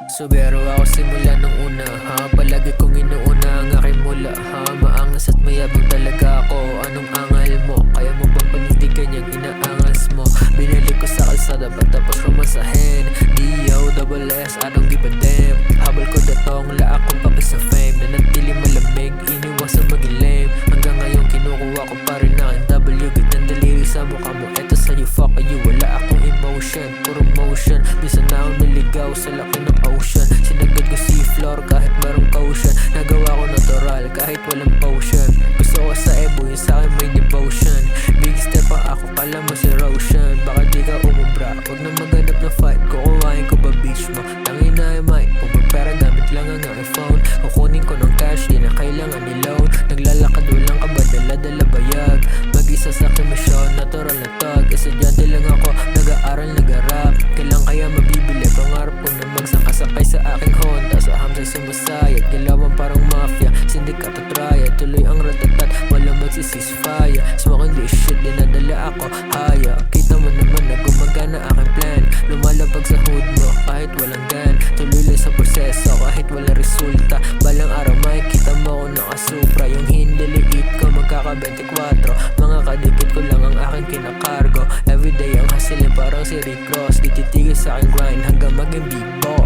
Subero ako simula nung una, ha? Palagi kong inuuna ang aking mula, ha? Maangas at mayabang talaga ako. Anong angal mo? Kaya mo bang panindigan yung inaangas mo? Binalik ko sa kalsada pagtapos romansahin. D-O-S-S, I don't give a damn. Habol ko datong la akong papis sa fame. Nanatili malamig, iniwasan magilim. Hanggang ngayon kinukuha ko pa rin aking W. Gitnang daliri sa mukha mo, eto sa'yo, fuck you. Wala akong emotion, puro motion. Bisa na ako naligaw sa laki ng ocean. Sinagad ko si floor kahit marong caution. Nagawa ko natural kahit walang potion. Gusto ko sa ebo, yun sa'kin may devotion. Big step pa ako, kala mo si Roshan. Baka di ka umubra, wag na maghanap na fight. Kukuhain ko ba beach mo? Tangin na yung mic, pagpapera gamit lang ang aking phone. Kukunin ko ng cash, di na kailangan ni-loan. Naglalakad walang kaba, dala-dala bayag. Mag-isa sa aking misyon, natural na tag. Estudyante lang ako, nag-aaral, nag-arap. Kailan kaya mabibili, pangarap ko na magsakasakay sa aking Honda. Sa hamsay sumasayat, gilawan parang mafia. Sindikat at riot, tuloy ang ratatat, wala magsisisfire. Smoking this shit, dinadala ako haya. Kita mo naman na gumagana aking plan. Lumalabag sa hood mo kahit walang gan. Tuloy lang sa proseso kahit wala resulta. Balang araw makikita mo ako nakasupra. Yung hinliliit ko magkaka-24. Mga kadikit ko lang ang aking kinakargo. Everyday ang hasilin parang si Rick Ross. Di titigil sa aking grind hanggang maging big boss.